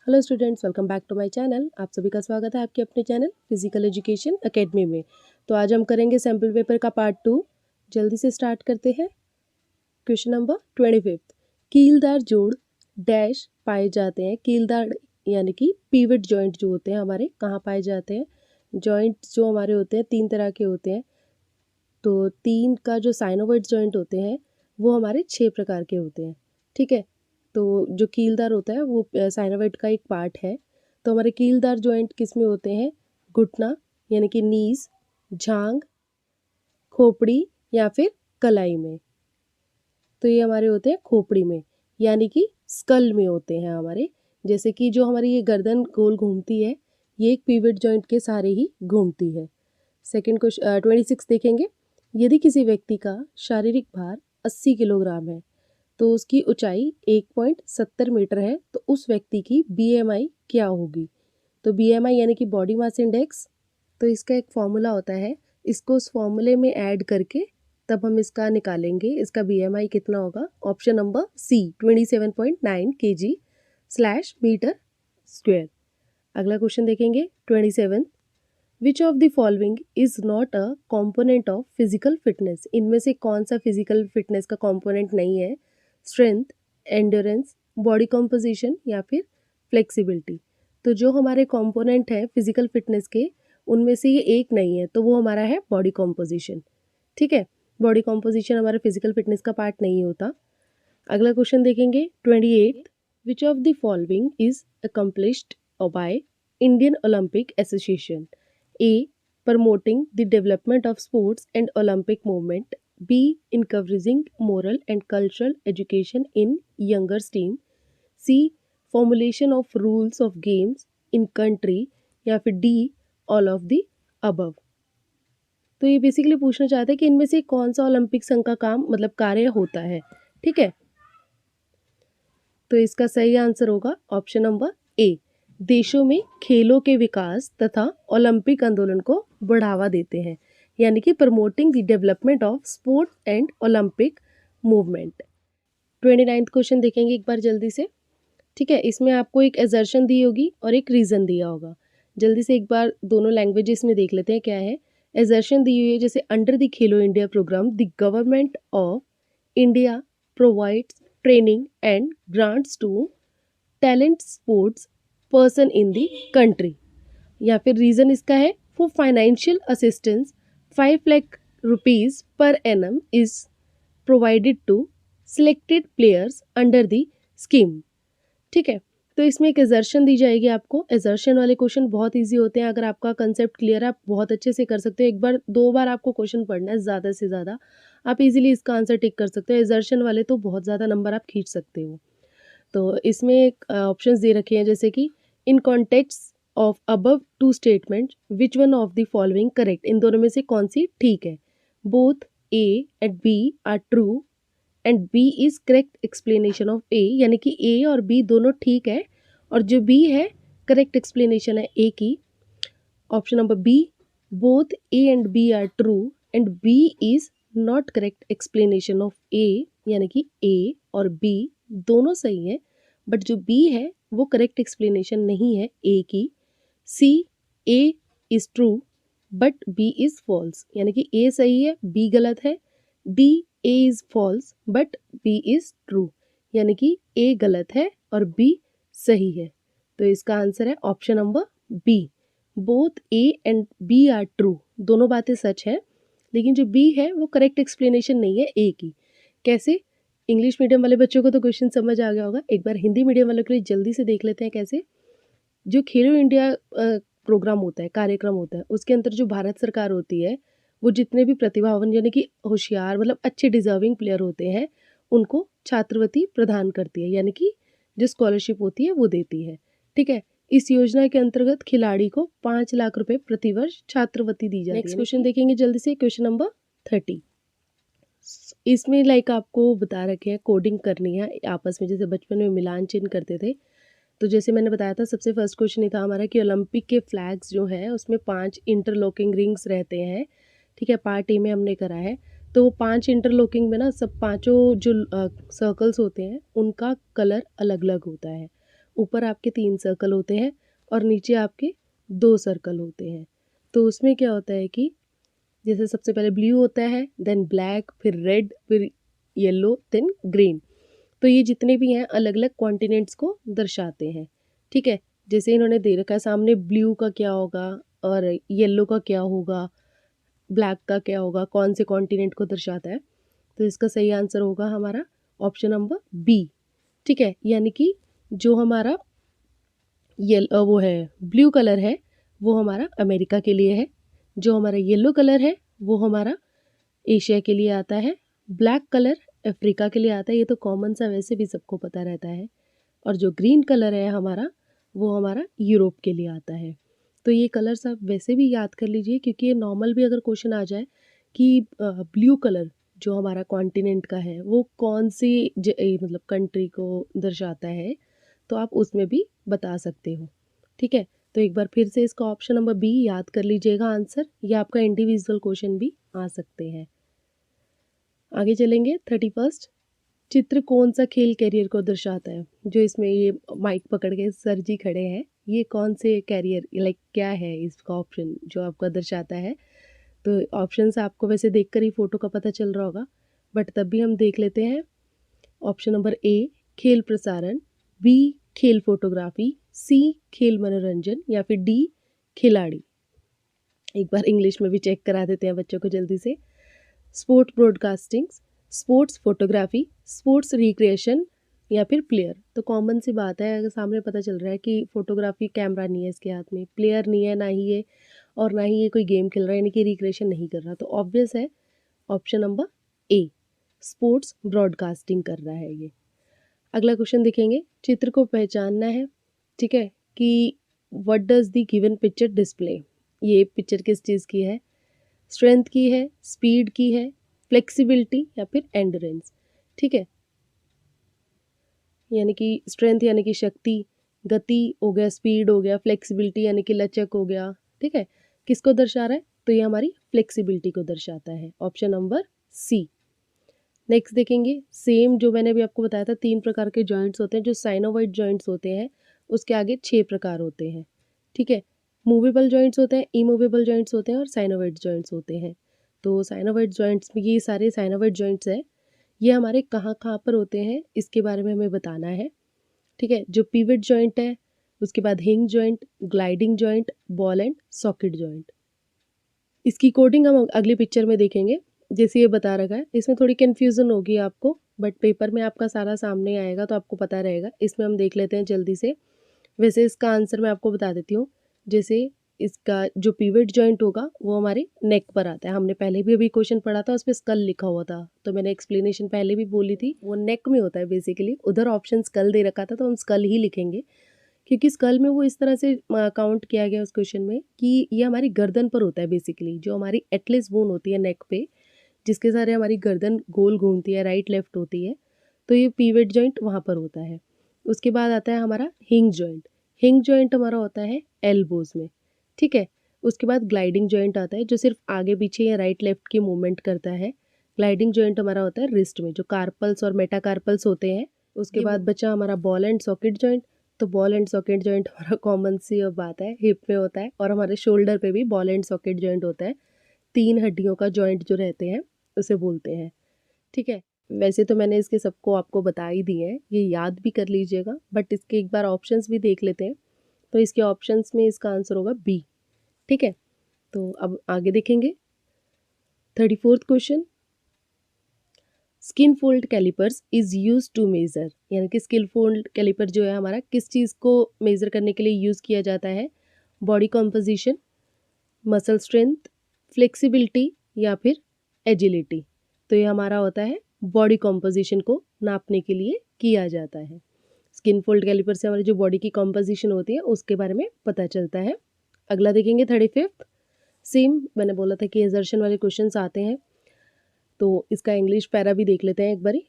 Hello students, welcome back to my channel. आप सभी का स्वागत है आपके अपने चैनल फिजिकल एजुकेशन एकेडमी में। तो आज हम करेंगे सैम्पल पेपर का पार्ट 2। जल्दी से स्टार्ट करते हैं। Question number 25। कीलदार जोड़ डैश पाए जाते हैं। कीलदार यानी कि पिवट जॉइंट जो होते हैं हमारे कहाँ पाए जाते हैं। जॉइंट जो हमारे होते हैं 3 तरह के होते हैं। तो 3 का जो साइनोविड जॉइंट होते हैं वो हमारे 6 प्रकार के होते हैं। ठीक है, तो जो कीलदार होता है वो साइनोविड का एक पार्ट है। तो हमारे कीलदार जॉइंट किस में होते हैं? घुटना यानी कि नीज, झांग, खोपड़ी या फिर कलाई में। तो ये हमारे होते हैं खोपड़ी में यानी कि स्कल में होते हैं हमारे। जैसे कि जो हमारी ये गर्दन गोल घूमती है ये एक पिवट जॉइंट के सहारे ही घूमती है। सेकेंड क्वेश्चन 26 देखेंगे। यदि किसी व्यक्ति का शारीरिक भार 80 किलोग्राम है तो उसकी ऊंचाई 1.70 मीटर है, तो उस व्यक्ति की BMI क्या होगी? तो BMI यानी कि बॉडी मास इंडेक्स। तो इसका एक फॉर्मूला होता है, इसको उस फॉर्मूले में ऐड करके तब हम इसका निकालेंगे। इसका BMI कितना होगा? Option number C 27.9 kg slash metre square. अगला क्वेश्चन देखेंगे 27। Which of the following is not a component of physical fitness? इनमें से कौन सा फिजिकल फिटनेस का कॉम्पोनेंट नहीं है? स्ट्रेंथ, एंड्योरेंस, बॉडी कॉम्पोजिशन या फिर फ्लेक्सिबिलिटी। तो जो हमारे कॉम्पोनेंट हैं फिजिकल फिटनेस के उनमें से ये एक नहीं है, तो वो हमारा है बॉडी कॉम्पोजिशन। ठीक है, बॉडी कॉम्पोजिशन हमारे फिजिकल फिटनेस का पार्ट नहीं होता। अगला क्वेश्चन देखेंगे 28। विच of the following is accomplished by Indian Olympic association? A. Promoting the development of sports and Olympic movement. B. Encouraging moral and cultural education in younger team. C. Formulation of rules of games in country. या फिर D. All of the above. तो ये basically पूछना चाहते हैं कि इनमें से कौन सा ओलंपिक संघ का काम मतलब कार्य होता है। ठीक है, तो इसका सही आंसर होगा ऑप्शन नंबर ए। देशों में खेलों के विकास तथा ओलंपिक आंदोलन को बढ़ावा देते हैं, यानी कि promoting the development of sport and Olympic movement. 29 question देखेंगे एक बार जल्दी से। ठीक है, इसमें आपको एक एजर्शन दी होगी और एक रीज़न दिया होगा। जल्दी से एक बार दोनों लैंग्वेजेस में देख लेते हैं क्या है। एजर्शन दी हुई है जैसे under the Khelo India programme the government of India provides training and grants to talent sports person in the country. या फिर रीज़न इसका है for financial assistance 5 lakh rupees per annum is provided to selected players under the scheme. ठीक है, तो इसमें एक assertion दी जाएगी आपको। एजर्शन वाले क्वेश्चन बहुत इजी होते हैं। अगर आपका कंसेप्ट क्लियर है आप बहुत अच्छे से कर सकते हो। एक बार 2 बार आपको क्वेश्चन पढ़ना है ज़्यादा से ज़्यादा, आप इजीली इसका आंसर टिक कर सकते हो। एजर्शन वाले तो बहुत ज़्यादा नंबर आप खींच सकते हो। तो इसमें एक ऑप्शंस दे रखे हैं जैसे कि इन context of above two statement which one of the following correct? इन दोनों में से कौन सी ठीक है? Both A and B are true and B is correct explanation of A, यानी कि ए और बी दोनों ठीक है और जो बी है करेक्ट एक्सप्लेनेशन है ए की। Option number B, both A and B are true and B is not correct explanation of A, यानी कि ए और बी दोनों सही है बट जो बी है वो करेक्ट एक्सप्लेनेशन नहीं है ए की। C, A is true but B is false, यानी कि ए सही है बी गलत है। D, A is false but B is true, यानी कि ए गलत है और बी सही है। तो इसका आंसर है option number B, both A and B are true. दोनों बातें सच है लेकिन जो बी है वो करेक्ट एक्सप्लेनेशन नहीं है ए की। कैसे? इंग्लिश मीडियम वाले बच्चों को तो क्वेश्चन समझ आ गया होगा, एक बार हिंदी मीडियम वालों के लिए जल्दी से देख लेते हैं कैसे। जो खेलो इंडिया प्रोग्राम होता है, कार्यक्रम होता है, उसके अंदर जो भारत सरकार होती है वो जितने भी प्रतिभावान यानी कि होशियार मतलब अच्छे डिजर्विंग प्लेयर होते हैं उनको छात्रवृत्ति प्रदान करती है, यानी कि जो स्कॉलरशिप होती है वो देती है। ठीक है, इस योजना के अंतर्गत खिलाड़ी को 5 लाख रुपए प्रतिवर्ष छात्रवृत्ति दी जाती है। नेक्स्ट क्वेश्चन देखेंगे जल्दी से, क्वेश्चन नंबर 30। इसमें लाइक आपको बता रखे हैं कोडिंग करनी है आपस में, जैसे बचपन में मिलान चिन्ह करते थे। तो जैसे मैंने बताया था सबसे फर्स्ट क्वेश्चन ये था हमारा कि ओलंपिक के फ्लैग्स जो हैं उसमें 5 इंटरलॉकिंग रिंग्स रहते हैं। ठीक है, पार्ट ए में हमने करा है। तो वो 5 इंटरलॉकिंग में ना सब पाँचों जो सर्कल्स होते हैं उनका कलर अलग अलग होता है। ऊपर आपके 3 सर्कल होते हैं और नीचे आपके 2 सर्कल होते हैं। तो उसमें क्या होता है कि जैसे सबसे पहले ब्लू होता है, देन ब्लैक, फिर रेड, फिर येलो, देन ग्रीन। तो ये जितने भी हैं अलग अलग कॉन्टिनेंट्स को दर्शाते हैं। ठीक है, जैसे इन्होंने दे रखा है सामने, ब्लू का क्या होगा और येलो का क्या होगा, ब्लैक का क्या होगा, कौन से कॉन्टिनेंट को दर्शाता है। तो इसका सही आंसर होगा हमारा ऑप्शन नंबर बी। ठीक है, यानी कि जो हमारा वो है ब्लू कलर है वो हमारा अमेरिका के लिए है, जो हमारा येलो कलर है वो हमारा एशिया के लिए आता है, ब्लैक कलर अफ्रीका के लिए आता है, ये तो कॉमन सा वैसे भी सबको पता रहता है, और जो ग्रीन कलर है हमारा वो हमारा यूरोप के लिए आता है। तो ये कलर्स आप वैसे भी याद कर लीजिए, क्योंकि ये नॉर्मल भी अगर क्वेश्चन आ जाए कि ब्लू कलर जो हमारा कॉन्टिनेंट का है वो कौन सी मतलब कंट्री को दर्शाता है, तो आप उसमें भी बता सकते हो। ठीक है, तो एक बार फिर से इसका ऑप्शन नंबर बी याद कर लीजिएगा आंसर, ये आपका इंडिविजुअल क्वेश्चन भी आ सकते हैं। आगे चलेंगे 31st। चित्र कौन सा खेल कैरियर को दर्शाता है? जो इसमें ये माइक पकड़ के सर जी खड़े हैं, ये कौन से कैरियर लाइक क्या है इसका ऑप्शन जो आपका दर्शाता है? तो ऑप्शंस आपको वैसे देखकर ही फोटो का पता चल रहा होगा, बट तब भी हम देख लेते हैं। ऑप्शन नंबर ए खेल प्रसारण, बी खेल फोटोग्राफी, सी खेल मनोरंजन, या फिर डी खिलाड़ी। एक बार इंग्लिश में भी चेक करा देते हैं बच्चों को जल्दी से। Sport broadcasting, sports photography, sports recreation, या फिर प्लेयर। तो कॉमन सी बात है, अगर सामने पता चल रहा है कि फोटोग्राफी कैमरा नहीं है इसके हाथ में, प्लेयर नहीं है ना ही ये, और ना ही ये कोई गेम खेल रहा है, यानी कि रिक्रिएशन नहीं कर रहा, तो ऑब्वियस है ऑप्शन नंबर ए, स्पोर्ट्स ब्रॉडकास्टिंग कर रहा है ये। अगला क्वेश्चन देखेंगे, चित्र को पहचानना है। ठीक है, कि what does the given picture display, ये पिक्चर किस चीज़ की है? स्ट्रेंथ की है, स्पीड की है, फ्लेक्सिबिलिटी, या फिर एंड्योरेंस। ठीक है, यानी कि स्ट्रेंथ यानी कि शक्ति, गति हो गया, स्पीड हो गया, फ्लेक्सिबिलिटी यानी कि लचक हो गया। ठीक है, किसको दर्शा रहा है? तो ये हमारी फ्लेक्सिबिलिटी को दर्शाता है, ऑप्शन नंबर सी। नेक्स्ट देखेंगे, सेम जो मैंने अभी आपको बताया था 3 प्रकार के जॉइंट्स होते हैं, जो साइनोवाइड जॉइंट्स होते हैं उसके आगे 6 प्रकार होते हैं। ठीक है, मूवेबल जॉइंट्स होते हैं, इमूवेबल जॉइंट्स होते हैं और साइनोवाइड जॉइंट्स होते हैं। तो साइनोवाइड जॉइंट्स में ये सारे साइनोवाइड जॉइंट्स हैं, ये हमारे कहाँ कहाँ पर होते हैं इसके बारे में हमें बताना है। ठीक है, जो पिवट जॉइंट है, उसके बाद हिंग joint, gliding joint, ball and socket joint. इसकी कोडिंग हम अगली पिक्चर में देखेंगे। जैसे ये बता रखा है, इसमें थोड़ी कन्फ्यूज़न होगी आपको, बट पेपर में आपका सारा सामने आएगा तो आपको पता रहेगा। इसमें हम देख लेते हैं जल्दी से। वैसे इसका आंसर मैं आपको बता देती हूँ। जैसे इसका जो पिवट जॉइंट होगा वो हमारे नेक पर आता है। हमने पहले भी अभी क्वेश्चन पढ़ा था, उस पे स्कल लिखा हुआ था, तो मैंने एक्सप्लेनेशन पहले भी बोली थी, वो नेक में होता है बेसिकली। उधर ऑप्शन स्कल दे रखा था तो हम स्कल ही लिखेंगे, क्योंकि स्कल में वो इस तरह से काउंट किया गया उस क्वेश्चन में कि ये हमारी गर्दन पर होता है बेसिकली, जो हमारी एटलेस बोन होती है नेक पे, जिसके सारे हमारी गर्दन गोल घूमती है, राइट लेफ्ट होती है, तो ये पिवट जॉइंट वहाँ पर होता है। उसके बाद आता है हमारा हिंग जॉइंट। हिंग जॉइंट हमारा होता है एल्बोज में। ठीक है, उसके बाद ग्लाइडिंग जॉइंट आता है, जो सिर्फ आगे पीछे या राइट लेफ्ट की मूवमेंट करता है। ग्लाइडिंग जॉइंट हमारा होता है रिस्ट में, जो कार्पल्स और मेटाकार्पल्स होते हैं। उसके बाद बचा हमारा बॉल एंड सॉकेट जॉइंट। तो बॉल एंड सॉकेट जॉइंट हमारा कॉमन सी बात है, हिप में होता है, और हमारे शोल्डर पे भी बॉल एंड सॉकेट जॉइंट होता है। 3 हड्डियों का जॉइंट जो रहते हैं उसे बोलते हैं। ठीक है, वैसे तो मैंने इसके सबको आपको बता ही दिए हैं, ये याद भी कर लीजिएगा, बट इसके एक बार ऑप्शंस भी देख लेते हैं। तो इसके ऑप्शंस में इसका आंसर होगा बी। ठीक है, तो अब आगे देखेंगे 34th question. Skin fold callipers is use to measure, यानी कि स्किन फोल्ड कैलिपर जो है हमारा किस चीज़ को मेज़र करने के लिए यूज़ किया जाता है? Body composition, muscle strength, flexibility, या फिर एजिलिटी। तो ये हमारा होता है बॉडी कॉम्पोजिशन को नापने के लिए किया जाता है। स्किन फोल्ड कैलिपर से हमारी जो बॉडी की कॉम्पोजिशन होती है उसके बारे में पता चलता है। अगला देखेंगे 35th। सेम मैंने बोला था कि एजर्शन वाले क्वेश्चंस आते हैं, तो इसका इंग्लिश पैरा भी देख लेते हैं एक बारी।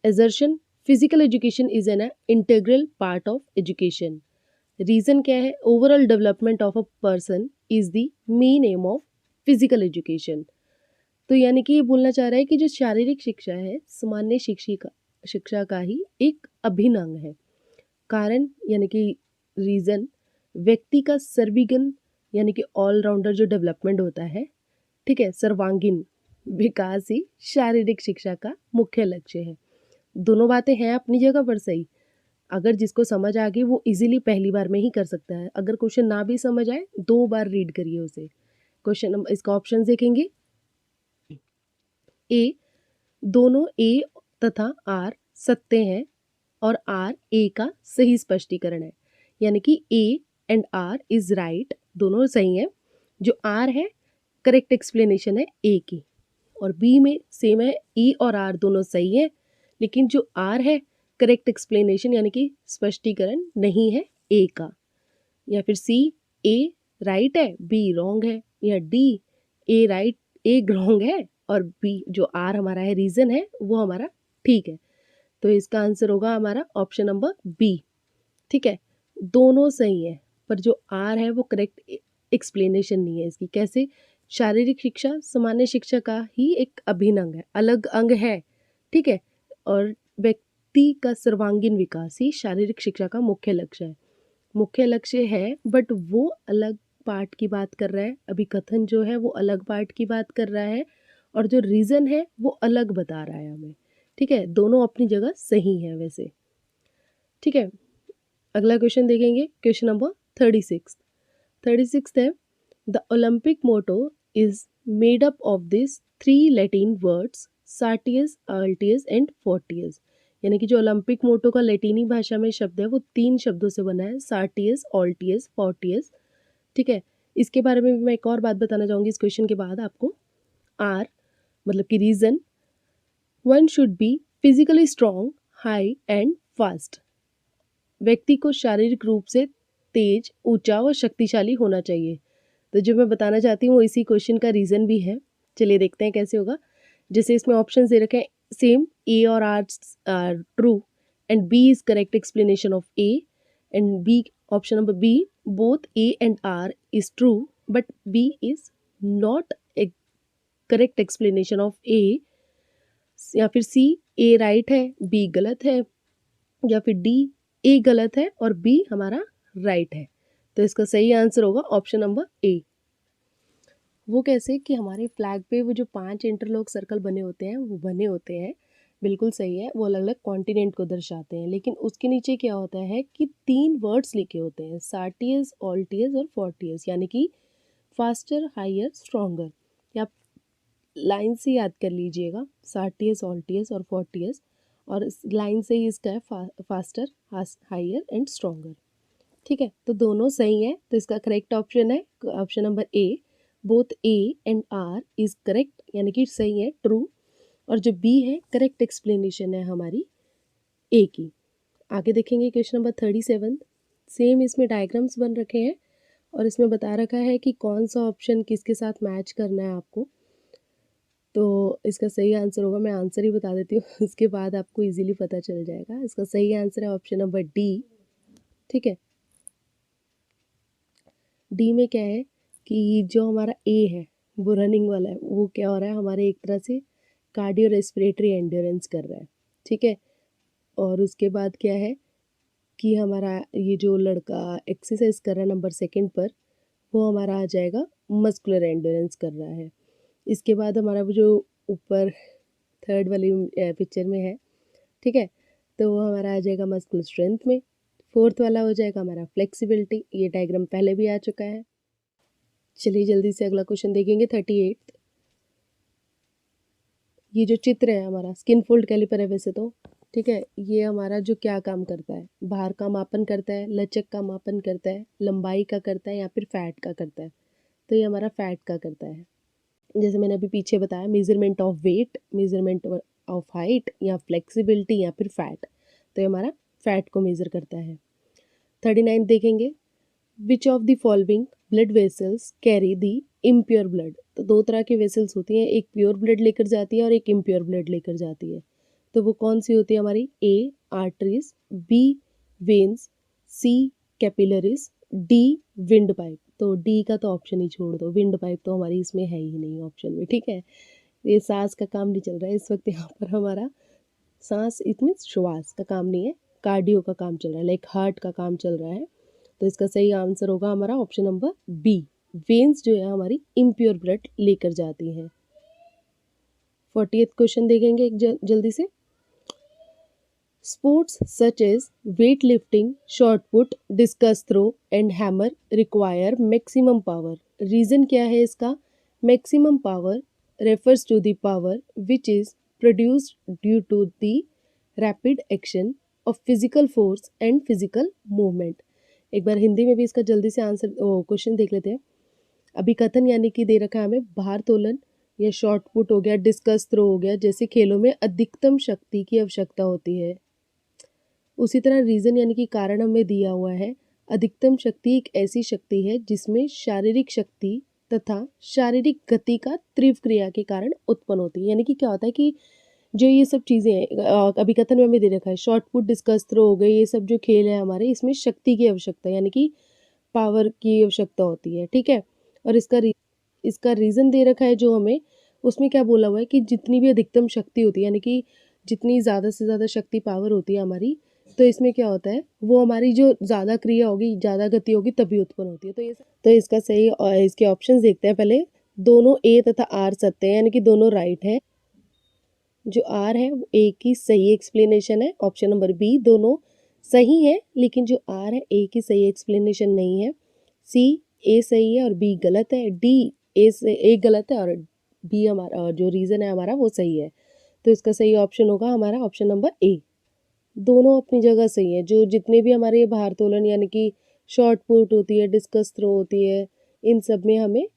Assertion, physical education is an integral part of education. Reason क्या है? Overall development of a person is the main M of physical education. तो यानी कि ये बोलना चाह रहा है कि जो शारीरिक शिक्षा है सामान्य शिक्षा का ही एक अभिन्न अंग है। कारण यानी कि रीज़न, व्यक्ति का सर्विगन यानी कि ऑलराउंडर जो डेवलपमेंट होता है, ठीक है, सर्वांगीण विकास ही शारीरिक शिक्षा का मुख्य लक्ष्य है। दोनों बातें हैं अपनी जगह पर सही। अगर जिसको समझ आ गई वो इजीली पहली बार में ही कर सकता है। अगर क्वेश्चन ना भी समझ आए 2 बार रीड करिए उसे। क्वेश्चन नंबर इसका ऑप्शन देखेंगे। ए, दोनों ए तथा आर सत्य हैं और आर ए का सही स्पष्टीकरण है, यानी कि A and R is right, दोनों सही है। जो आर है करेक्ट एक्सप्लेनेशन है ए की, और बी में सेम है, ई और आर दोनों सही है, लेकिन जो आर है करेक्ट एक्सप्लेनेशन यानी कि स्पष्टीकरण नहीं है ए का। या फिर सी, ए राइट है बी रॉन्ग है, या D A right A wrong है और बी जो आर हमारा है रीजन है वो हमारा ठीक है। तो इसका आंसर होगा हमारा ऑप्शन नंबर बी। ठीक है, दोनों सही है, पर जो आर है वो करेक्ट एक्सप्लेनेशन नहीं है इसकी। कैसे? शारीरिक शिक्षा सामान्य शिक्षा का ही एक अभिन्न अंग है, अलग अंग है, ठीक है, और व्यक्ति का सर्वांगीण विकास ही शारीरिक शिक्षा का मुख्य लक्ष्य है। मुख्य लक्ष्य है बट वो अलग पार्ट की बात कर रहा है, अभी कथन जो है वो अलग पार्ट की बात कर रहा है, और जो रीज़न है वो अलग बता रहा है हमें। ठीक है, दोनों अपनी जगह सही है वैसे। ठीक है, अगला क्वेश्चन देखेंगे, क्वेश्चन नंबर 36 है, the Olympic motto is made up of this 3 Latin words citius, altius and fortius. यानी कि जो ओलंपिक मोटो का लैटिनी भाषा में शब्द है वो 3 शब्दों से बना है, सार्टियस, ऑल्टियस, फोर्टियस। ठीक है, इसके बारे में भी मैं एक और बात बताना चाहूँगी इस क्वेश्चन के बाद आपको। आर मतलब कि reason, one should be physically strong, high and fast. व्यक्ति को शारीरिक रूप से तेज, ऊंचा और शक्तिशाली होना चाहिए। तो जो मैं बताना चाहती हूँ वो इसी क्वेश्चन का रीज़न भी है। चलिए देखते हैं कैसे होगा। जैसे इसमें ऑप्शन दे रखे हैं सेम, ए और R true and B is correct explanation of A, and B option number B both A and R is true but B is not a correct explanation of A. या फिर सी, ए right है B गलत है, या फिर D A गलत है और बी हमारा राइट है। तो इसका सही आंसर होगा ऑप्शन नंबर ए। वो कैसे कि हमारे फ्लैग पे वो जो 5 इंटरलॉक सर्कल बने होते हैं वो बने होते हैं, बिल्कुल सही है, वो अलग अलग कॉन्टिनेंट को दर्शाते हैं, लेकिन उसके नीचे क्या होता है कि 3 वर्ड्स लिखे होते हैं, सार्टियस, ऑल्टियस और फोर्टियस, यानी कि फास्टर, हायर, स्ट्रॉन्गर। या आप लाइन से याद कर लीजिएगा, सार्टियस, ऑल्टियस और फोर्टियस, और इस लाइन से ही इसका है फास्टर, हायर एंड स्ट्रॉन्गर। ठीक है, तो दोनों सही है, तो इसका करेक्ट ऑप्शन है option number A, both A and R is correct, यानी कि सही है, ट्रू। और जो बी है करेक्ट एक्सप्लेनेशन है हमारी ए की। आगे देखेंगे क्वेश्चन नंबर 37। सेम इसमें डायग्राम्स बन रखे हैं और इसमें बता रखा है कि कौन सा ऑप्शन किसके साथ मैच करना है आपको। तो इसका सही आंसर होगा, मैं आंसर ही बता देती हूँ उसके बाद आपको इजीली पता चल जाएगा। इसका सही आंसर है ऑप्शन नंबर डी। ठीक है, डी में क्या है कि जो हमारा ए है वो रनिंग वाला है, वो क्या हो रहा है हमारे एक तरह से कार्डियो रेस्पिरेटरी एंड्योरेंस कर रहा है। ठीक है, और उसके बाद क्या है कि हमारा ये जो लड़का एक्सरसाइज कर रहा है नंबर 2 पर, वो हमारा आ जाएगा मस्कुलर एंड्योरेंस कर रहा है। इसके बाद हमारा वो जो ऊपर 3rd वाली पिक्चर में है, ठीक है, तो वो हमारा आ जाएगा मस्कुलर स्ट्रेंथ में। 4th वाला हो जाएगा हमारा फ्लेक्सिबिलिटी, ये डायग्राम पहले भी आ चुका है। चलिए जल्दी से अगला क्वेश्चन देखेंगे 38। ये जो चित्र है हमारा स्किन फोल्ड कैलिपर है वैसे तो, ठीक है, ये हमारा जो क्या काम करता है, भार का मापन करता है, लचक का मापन करता है, लंबाई का करता है या फिर फैट का करता है। तो ये हमारा फैट का करता है। जैसे मैंने अभी पीछे बताया, measurement of weight, measurement of height या फ्लेक्सिबिलिटी या फिर फैट, तो ये हमारा फैट को मेज़र करता है। 39 देखेंगे, विच of the following blood vessels carry the impure blood. तो 2 तरह की वेसल्स होती हैं, एक प्योर ब्लड लेकर जाती है और एक इम्प्योर ब्लड लेकर जाती है। तो वो कौन सी होती है हमारी? ए आर्टरीज, बी वेन्स, सी कैपिलरीज, डी विंड पाइप। तो डी का तो ऑप्शन ही छोड़ दो, विंड पाइप तो हमारी इसमें है ही नहीं ऑप्शन में। ठीक है, ये सांस का काम नहीं चल रहा है इस वक्त यहाँ पर हमारा, सांस इसमें श्वास का काम नहीं है, कार्डियो का काम चल रहा है, लाइक हार्ट का काम चल रहा है। तो इसका सही आंसर होगा हमारा ऑप्शन नंबर बी। वेन्स जो है हमारी इम्प्योर ब्लड लेकर जाती हैं। 40th क्वेश्चन देखेंगे एक जल्दी से। Sports such as weight lifting, shot put, discus throw and hammer require maximum power. Reason क्या है इसका? Maximum power refers to the power which is produced due to the rapid action of physical force and physical movement। एक बार हिंदी में भी इसका जल्दी से answer question देख लेते हैं। अभिकथन यानी कि दे रखा है हमें भारोत्तोलन या शॉट पुट हो गया, डिस्कस थ्रो हो गया, जैसे खेलों में अधिकतम शक्ति की आवश्यकता होती है। उसी तरह रीजन यानी कि कारण हमें दिया हुआ है। अधिकतम शक्ति एक ऐसी शक्ति है जिसमें शारीरिक शक्ति तथा शारीरिक गति का तीव्र क्रिया के कारण उत्पन्न होती है। यानी कि क्या होता है कि जो ये सब चीज़ें हैं अभिकथन में हमें दे रखा है, शॉट पुट, डिस्कस थ्रो हो गए, ये सब जो खेल है हमारे, इसमें शक्ति की आवश्यकता यानी कि पावर की आवश्यकता होती है, ठीक है। और इसका रीज़न दे रखा है जो हमें, उसमें क्या बोला हुआ है कि जितनी भी अधिकतम शक्ति होती है यानी कि जितनी ज़्यादा से ज़्यादा शक्ति पावर होती है हमारी, तो इसमें क्या होता है वो हमारी जो ज़्यादा क्रिया होगी, ज़्यादा गति होगी तभी उत्पन्न होती है। तो इसका सही इसके ऑप्शंस देखते हैं पहले। दोनों ए तथा आर सत्य है यानी कि दोनों राइट है। जो आर है वो ए की सही एक्सप्लेनेशन है। ऑप्शन नंबर बी दोनों सही है, लेकिन जो आर है ए की सही एक्सप्लेनेशन नहीं है। सी ए सही है और बी गलत है। डी ए गलत है और बी हमारा जो रीज़न है हमारा वो सही है। तो इसका सही ऑप्शन होगा हमारा ऑप्शन नंबर ए। दोनों अपनी जगह सही है। जो जितने भी हमारे भारोत्तोलन यानी कि शॉट पुट होती है, डिस्कस थ्रो होती है, इन सब में हमें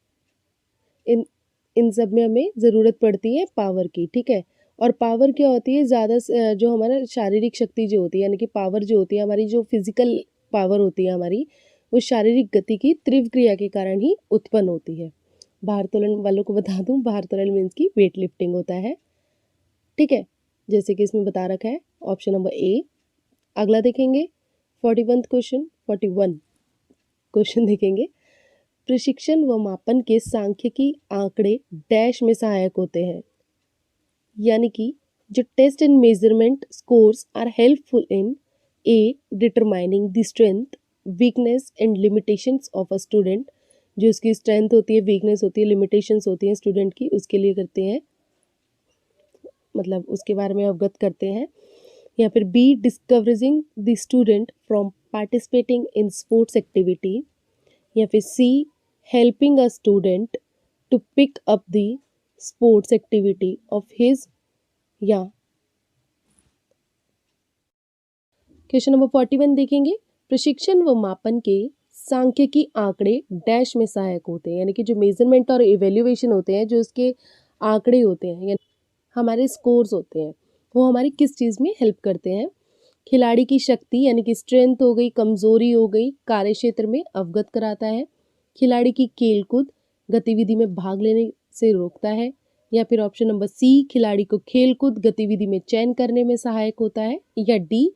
इन सब में हमें ज़रूरत पड़ती है पावर की, ठीक है। और पावर क्या होती है? ज़्यादा जो हमारा शारीरिक शक्ति जो होती है यानी कि पावर जो होती है हमारी, जो फिजिकल पावर होती है हमारी, वो शारीरिक गति की तीव्र क्रिया के कारण ही उत्पन्न होती है। भारोत्तोलन वालों को बता दूं, भारोत्तोलन मीन्स की वेट लिफ्टिंग होता है, ठीक है, जैसे कि इसमें बता रखा है ऑप्शन नंबर ए। अगला देखेंगे 41 क्वेश्चन देखेंगे। प्रशिक्षण व मापन के सांख्यिकी आंकड़े डैश में सहायक होते हैं। यानी कि जो test and measurement scores are helpful in a determining the strength, weakness and limitations of a student. जो उसकी स्ट्रेंथ होती है, वीकनेस होती है, लिमिटेशंस होती हैं स्टूडेंट की, उसके लिए करते हैं, मतलब उसके बारे में अवगत करते हैं। या फिर B discovering the student from participating in sports activity. या फिर C helping a student to pick up the sports activity of his या। क्वेश्चन नंबर 41 देखेंगे। प्रशिक्षण व मापन के सांख्यिकी आंकड़े डैश में सहायक होते हैं। यानी कि जो मेजरमेंट और इवेल्युएशन होते हैं, जो इसके आंकड़े होते हैं यानी हमारे स्कोर्स होते हैं, वो हमारी किस चीज़ में हेल्प करते हैं? खिलाड़ी की शक्ति यानी कि स्ट्रेंथ हो गई, कमजोरी हो गई, कार्य क्षेत्र में अवगत कराता है। खिलाड़ी की खेलकूद गतिविधि में भाग लेने से रोकता है। या फिर ऑप्शन नंबर सी खिलाड़ी को खेलकूद गतिविधि में चयन करने में सहायक होता है। या डी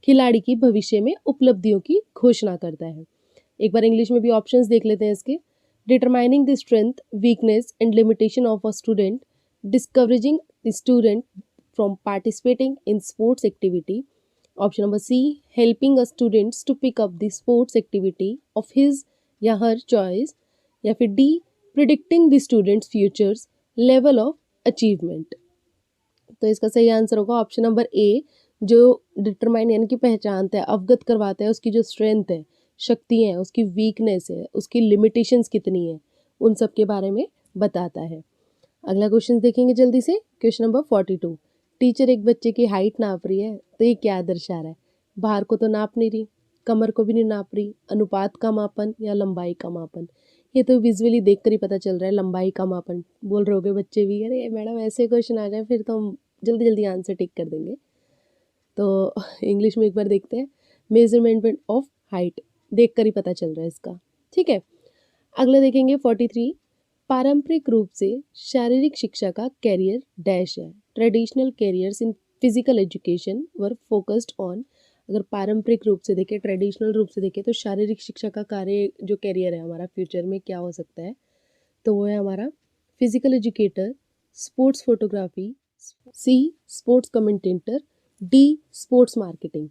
खिलाड़ी की भविष्य में उपलब्धियों की घोषणा करता है। एक बार इंग्लिश में भी ऑप्शंस देख लेते हैं इसके। Determining the strength, weakness and limitation of a student, discovering the student from participating in sports activity. Option number C helping a students to pick up the sports activity of his या her choice. या फिर D predicting the students futures level of achievement. तो इसका सही answer होगा option number ए, जो determine यानी कि पहचानता है, अवगत करवाता है उसकी जो स्ट्रेंथ है, शक्ति है, उसकी वीकनेस है, उसकी लिमिटेशंस कितनी है, उन सब के बारे में बताता है। अगला क्वेश्चन देखेंगे जल्दी से। Question number 42। टीचर एक बच्चे की हाइट नाप रही है, तो ये क्या दर्शा रहा है? भार को तो नाप नहीं रही, कमर को भी नहीं नाप रही, अनुपात का मापन या लंबाई का मापन। ये तो विजुअली देख कर ही पता चल रहा है, लंबाई का मापन। बोल रहे होगे बच्चे भी, अरे मैडम ऐसे क्वेश्चन आ जाए फिर तो हम जल्दी जल्दी आंसर टिक कर देंगे। तो इंग्लिश में एक बार देखते हैं। मेजरमेंट ऑफ हाइट देख कर ही पता चल रहा है इसका, ठीक है। अगला देखेंगे 43। पारंपरिक रूप से शारीरिक शिक्षा का कैरियर डैश है। Traditional carriers in physical education were focused on. अगर पारंपरिक रूप से देखें, ट्रेडिशनल रूप से देखें, तो शारीरिक शिक्षा का कार्य जो कैरियर है हमारा फ्यूचर में क्या हो सकता है, तो वो है हमारा physical educator, sports photography, C sports commentator, D sports marketing.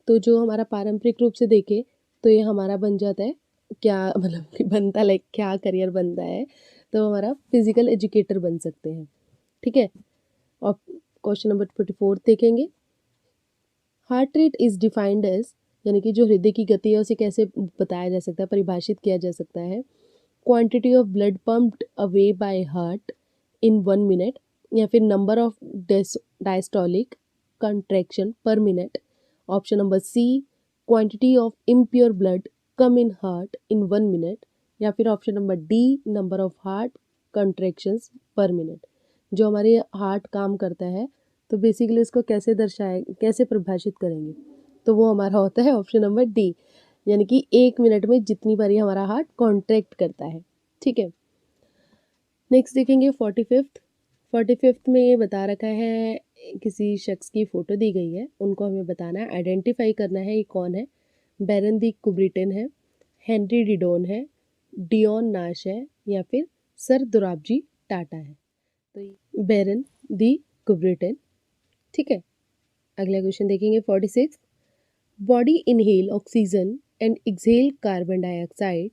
तो जो हमारा पारंपरिक रूप से देखें तो ये हमारा बन जाता है क्या, मतलब कि बनता लाइक क्या करियर बनता है, तो हमारा फिजिकल एजुकेटर बन सकते हैं। ठीक है। और क्वेश्चन नंबर 44 देखेंगे। Heart rate is defined as, यानी कि जो हृदय की गति है उसे कैसे बताया जा सकता है, परिभाषित किया जा सकता है। Quantity of blood pumped away by heart in 1 minute, या फिर number of diastolic contraction per minute. Option number C, quantity of impure blood come in heart in 1 minute, या फिर option number D, number of heart contractions per minute. जो हमारे heart काम करता है तो बेसिकली इसको कैसे दर्शाए, कैसे परिभाषित करेंगे, तो वो हमारा होता है ऑप्शन नंबर डी, यानी कि 1 मिनट में जितनी बारी हमारा हार्ट कॉन्ट्रैक्ट करता है। ठीक है। नेक्स्ट देखेंगे 45th में ये बता रखा है, किसी शख्स की फ़ोटो दी गई है, उनको हमें बताना है, आइडेंटिफाई करना है ये कौन है। बैरन दी कुब्रिटेन है, हेनरी डिडोन है, डियोन नाश है, या फिर सर दोराबजी टाटा है। तो ये बैरन दी कुब्रिटेन। ठीक है। अगला क्वेश्चन देखेंगे 46। Body inhale oxygen and exhale carbon dioxide,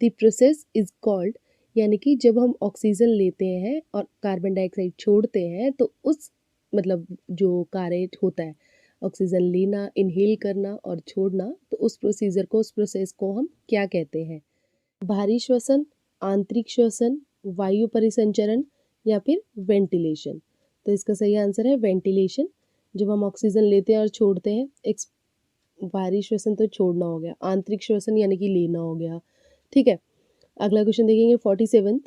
the process is called, यानी कि जब हम ऑक्सीजन लेते हैं और कार्बन डाइऑक्साइड छोड़ते हैं तो उस मतलब जो कार्य होता है ऑक्सीजन लेना, इनहेल करना और छोड़ना, तो उस प्रोसीजर को, उस प्रोसेस को हम क्या कहते हैं। बाहरी श्वसन, आंतरिक श्वसन, वायु परिसंचरण, या फिर वेंटिलेशन। तो इसका सही आंसर है वेंटिलेशन। जब हम ऑक्सीजन लेते हैं और छोड़ते हैं, बाहरी श्वसन तो छोड़ना हो गया, आंतरिक श्वसन यानी कि लेना हो गया। ठीक है। अगला क्वेश्चन देखेंगे 47।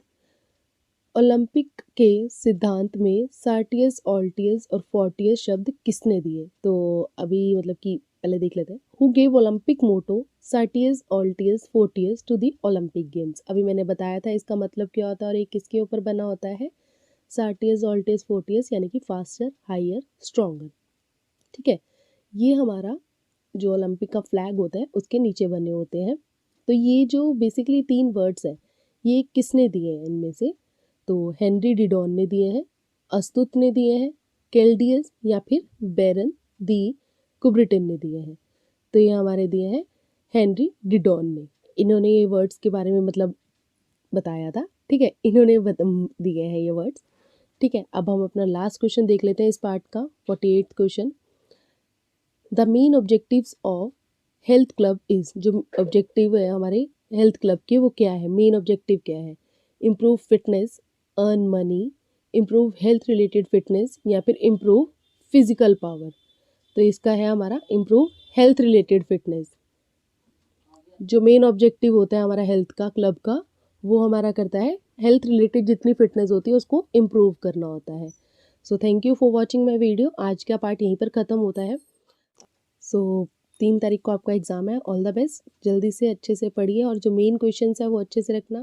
ओलंपिक के सिद्धांत में सार्टियस, ऑल्टियस और फोर्टियस शब्द किसने दिए। तो अभी मतलब कि पहले देख लेते हैं। Who gave Olympic motto citius, altius, fortius to the Olympic games. अभी मैंने बताया था इसका मतलब क्या होता है और ये किसके ऊपर बना होता है। सार्टियस, ऑल्टियस, फोर्टियस यानी कि फास्टर, हायर, स्ट्रॉन्गर। ठीक है। ये हमारा जो ओलंपिक का फ्लैग होता है उसके नीचे बने होते हैं। तो ये जो बेसिकली 3 वर्ड्स हैं, ये किसने दिए हैं इनमें से, तो हेनरी डिडॉन ने दिए हैं, अस्तुत ने दिए हैं, केल्डियस या फिर बैरन दी कुब्रिटेन ने दिए हैं। तो ये हमारे दिए हैं हेनरी डिडॉन ने। इन्होंने ये वर्ड्स के बारे में मतलब बताया था। ठीक है, इन्होंने दिए हैं ये वर्ड्स। ठीक है। अब हम अपना लास्ट क्वेश्चन देख लेते हैं इस पार्ट का, 48th question. The main objectives of health club is, जो ऑब्जेक्टिव है हमारे हेल्थ क्लब के वो क्या है, मेन ऑब्जेक्टिव क्या है। Improve fitness, earn money, improve health related fitness, या फिर इम्प्रूव फिजिकल पावर। तो इसका है हमारा इम्प्रूव हेल्थ रिलेटेड फिटनेस। जो मेन ऑब्जेक्टिव होता है हमारा हेल्थ का, क्लब का, वो हमारा करता है हेल्थ रिलेटेड जितनी फिटनेस होती है उसको इम्प्रूव करना होता है। So thank you for watching my video. आज का पार्ट यहीं पर ख़त्म होता है। सो 3 तारीख को आपका एग्ज़ाम है। All the best. जल्दी से अच्छे से पढ़िए और जो मेन क्वेश्चंस है वो अच्छे से रखना।